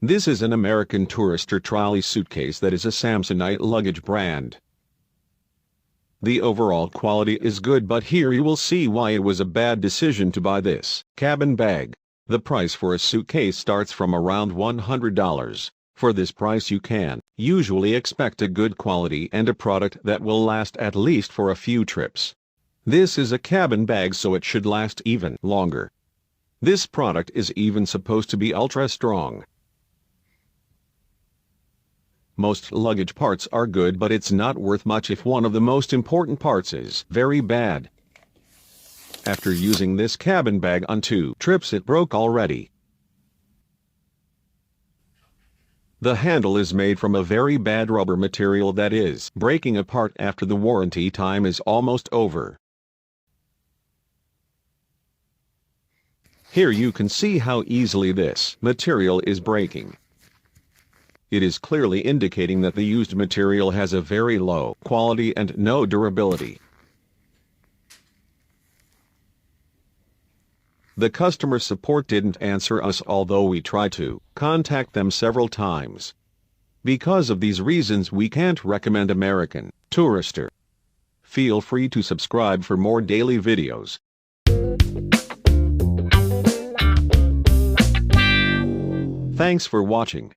This is an American Tourister trolley suitcase that is a Samsonite luggage brand. The overall quality is good, but here you will see why it was a bad decision to buy this cabin bag. The price for a suitcase starts from around $100. For this price you can usually expect a good quality and a product that will last at least for a few trips. This is a cabin bag, so it should last even longer. This product is even supposed to be ultra strong. Most luggage parts are good, but it's not worth much if one of the most important parts is very bad. After using this cabin bag on 2 trips, it broke already. The handle is made from a very bad rubber material that is breaking apart after the warranty time is almost over. Here you can see how easily this material is breaking. It is clearly indicating that the used material has a very low quality and no durability. The customer support didn't answer us, although we tried to contact them several times. Because of these reasons, we can't recommend American Tourister. Feel free to subscribe for more daily videos. Thanks for watching.